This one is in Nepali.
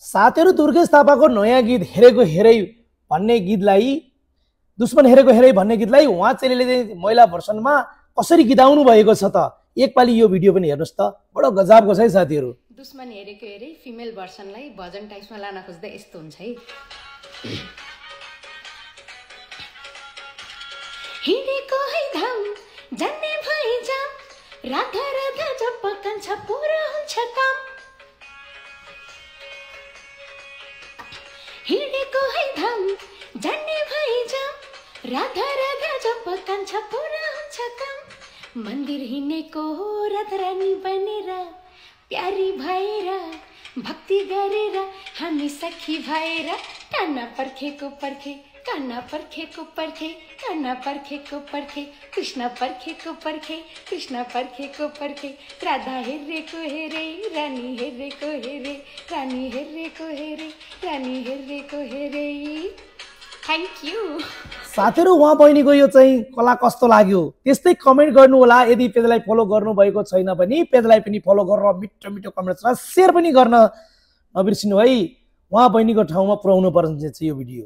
साथीहरु दुर्गेश थापाको नयाँ गीत हेरेको हेरै भन्ने गीतलाई दुश्मन हेरेको हेरै भन्ने गीतलाई उहाँ चेलीले महिला भर्सनमा कसरी गीताउनु भएको छ त एकपाली यो भिडियो पनि हेर्नुस् त बडो गजबको छ है साथीहरु। दुश्मन हेरेको हेरै फिमेल भर्सनलाई भजन टाइप्समा लान खोज्दा यस्तो हुन्छ है। हिँडेको है धाम जान्ने भई जाम राधा राधा जप कान्छ पुरा हुन्छ काम। हिँडेको है धाम जान्ने भई जाम राधा राधा जप कान्छ पुरा हुन्छ काम। मन्दिर हिँडेको राधा रानी बनेर प्यारी भएर भक्ति गरेर हामी सखी भएर काना पर्खेको पर्खे काना पर्खेको पर्खे काना पर्खेको पर्खे कृष्ण पर्खेको पर्खे कृष्ण पर्खेको पर्खे राधा हेरेको हेरे रानी हेरेको हेरे रानी हेरेको हेरे रानी हेरेको हेरे। थ्याङ्क यू साथीहरु, उहाँ बहिनीको यो चाहिँ कला कस्तो लाग्यो त्यस्तै कमेन्ट गर्नु होला। यदि पेजलाई फलो गर्नु भएको छैन भने पेजलाई पनि फलो गरेर मिठो मिठो कमेन्ट्स र शेयर पनि गर्न नबिर्सिनु है। उहाँ बहिनीको ठाउँमा पुर्याउनु पर्छ यो भिडियो।